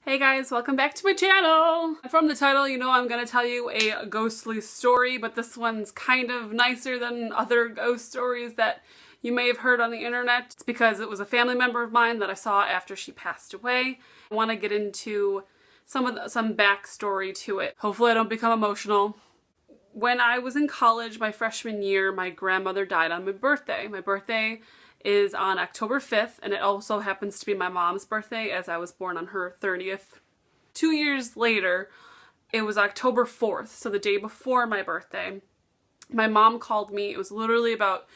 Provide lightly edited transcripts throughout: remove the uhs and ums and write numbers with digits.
Hey guys, welcome back to my channel! From the title, you know I'm gonna tell you a ghostly story, but this one's kind of nicer than other ghost stories that you may have heard on the internet. It's because it was a family member of mine that I saw after she passed away. I want to get into some backstory to it. Hopefully I don't become emotional. When I was in college, my freshman year, my grandmother died on my birthday. My birthday is on October 5th, and it also happens to be my mom's birthday, as I was born on her 30th. 2 years later, it was October 4th, so the day before my birthday. My mom called me. It was literally about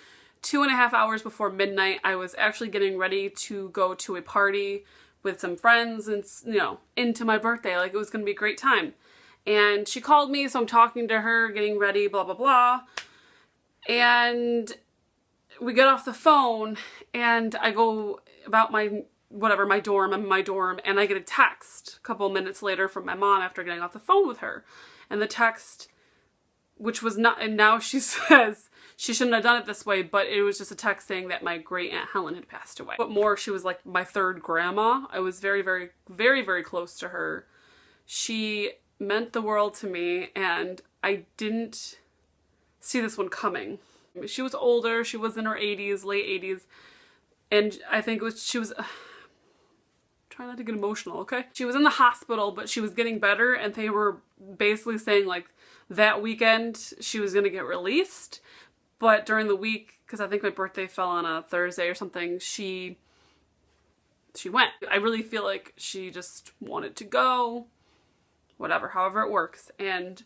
2.5 hours before midnight. I was actually getting ready to go to a party with some friends and, you know, into my birthday. Like, it was going to be a great time. And she called me, so I'm talking to her, getting ready, blah, blah, blah. And we get off the phone, and I go about my dorm. I'm in my dorm, and I get a text a couple minutes later from my mom after getting off the phone with her. And the text, which was not, and now she says she shouldn't have done it this way, but it was just a text saying that my great Aunt Helen had passed away. But more, she was like my third grandma. I was very, very, very, very close to her. She meant the world to me, and I didn't see this one coming. She was older. She was in her 80s, late 80s, and I think it was, she was, try not to get emotional, okay? She was in the hospital, but she was getting better, and they were basically saying like that weekend she was gonna get released, but during the week, because I think my birthday fell on a Thursday or something, she went. I really feel like she just wanted to go, whatever, however it works. And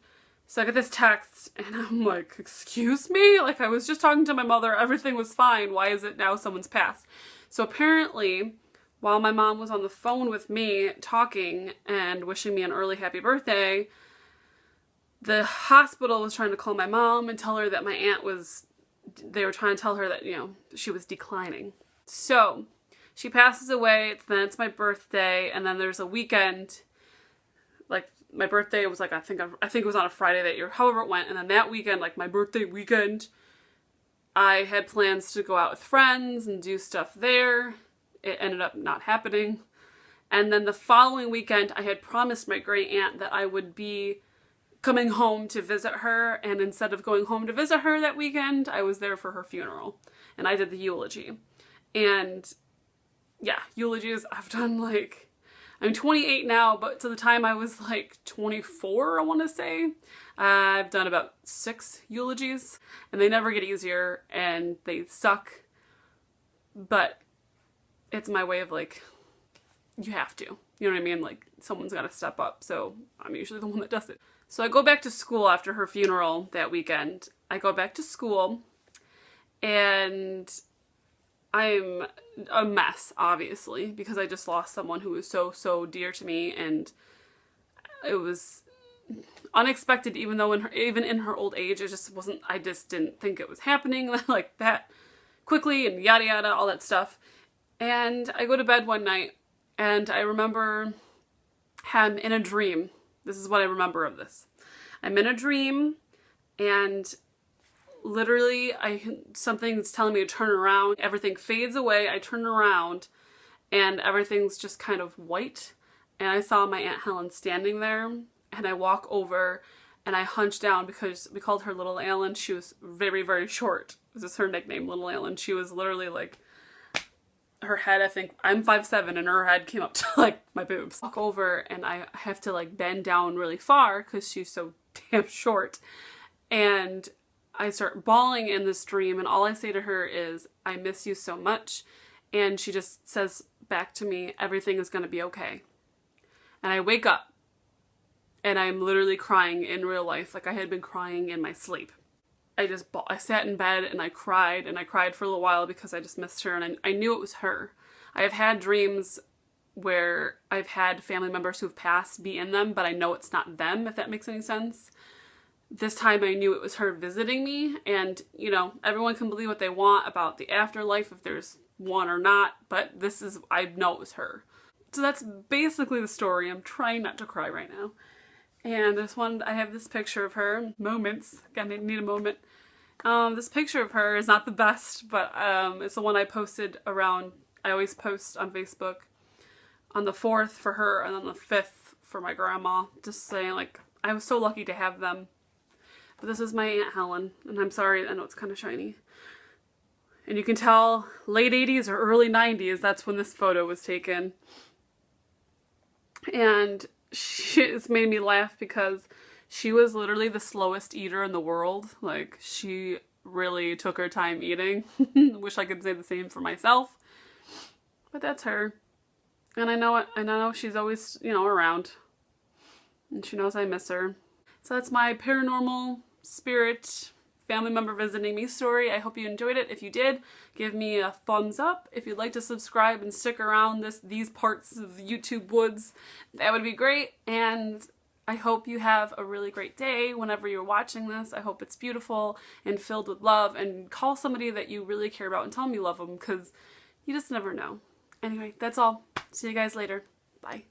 so I get this text, and I'm like, excuse me? Like, I was just talking to my mother, everything was fine, why is it now someone's passed? So apparently, while my mom was on the phone with me talking and wishing me an early happy birthday, the hospital was trying to call my mom and tell her that my aunt was, they were trying to tell her that, you know, she was declining. So she passes away, then it's my birthday, and then there's a weekend, like, my birthday was like, I think it was on a Friday that year, however it went, and then that weekend, like my birthday weekend, I had plans to go out with friends and do stuff there. It ended up not happening. And then the following weekend, I had promised my great aunt that I would be coming home to visit her, and instead of going home to visit her that weekend, I was there for her funeral, and I did the eulogy. And yeah, eulogies, I've done like, I'm 28 now, but to the time I was like 24, I want to say. I've done about 6 eulogies, and they never get easier, and they suck, but it's my way of like, you have to. You know what I mean? Like, someone's got to step up, so I'm usually the one that does it. So I go back to school after her funeral that weekend. I go back to school, and I'm a mess, obviously, because I just lost someone who was so, so dear to me, and it was unexpected, even though even in her old age, it just wasn't, I just didn't think it was happening like that quickly, and yada yada, all that stuff. And I go to bed one night, and I remember I'm in a dream. This is what I remember of this. I'm in a dream, and literally, something's telling me to turn around. Everything fades away. I turn around, and everything's just kind of white. And I saw my Aunt Helen standing there, and I walk over, and I hunch down because we called her Little Ellen. She was very, very short. This is her nickname, Little Ellen. She was literally like, her head, I think, I'm 5'7", and her head came up to like my boobs. Walk over, and I have to like bend down really far because she's so damn short. And I start bawling in this dream, and all I say to her is, I miss you so much. And she just says back to me, everything is going to be okay. And I wake up, and I'm literally crying in real life, like I had been crying in my sleep. I sat in bed, and I cried for a little while because I just missed her, and I knew it was her. I have had dreams where I've had family members who've passed be in them, but I know it's not them, if that makes any sense. This time I knew it was her visiting me, and, you know, everyone can believe what they want about the afterlife, if there's one or not, but this is, I know it was her. So that's basically the story. I'm trying not to cry right now. And I have this picture of her, moments, again, I need a moment. This picture of her is not the best, but it's the one I posted around, I always post on Facebook. on the 4th for her, and then the 5th for my grandma. Just saying, like, I was so lucky to have them. But this is my Aunt Helen, and I'm sorry, I know it's kind of shiny. And you can tell late 80s or early 90s, that's when this photo was taken. And it's made me laugh because she was literally the slowest eater in the world. Like, she really took her time eating. Wish I could say the same for myself. But that's her. And I know she's always, you know, around. And she knows I miss her. So that's my paranormal spirit family member visiting me story. I hope you enjoyed it. If you did, give me a thumbs up. If you'd like to subscribe and stick around these parts of YouTube woods, that would be great. And I hope you have a really great day whenever you're watching this. I hope it's beautiful and filled with love, and call somebody that you really care about and tell them you love them, because you just never know. Anyway, that's all. See you guys later. Bye.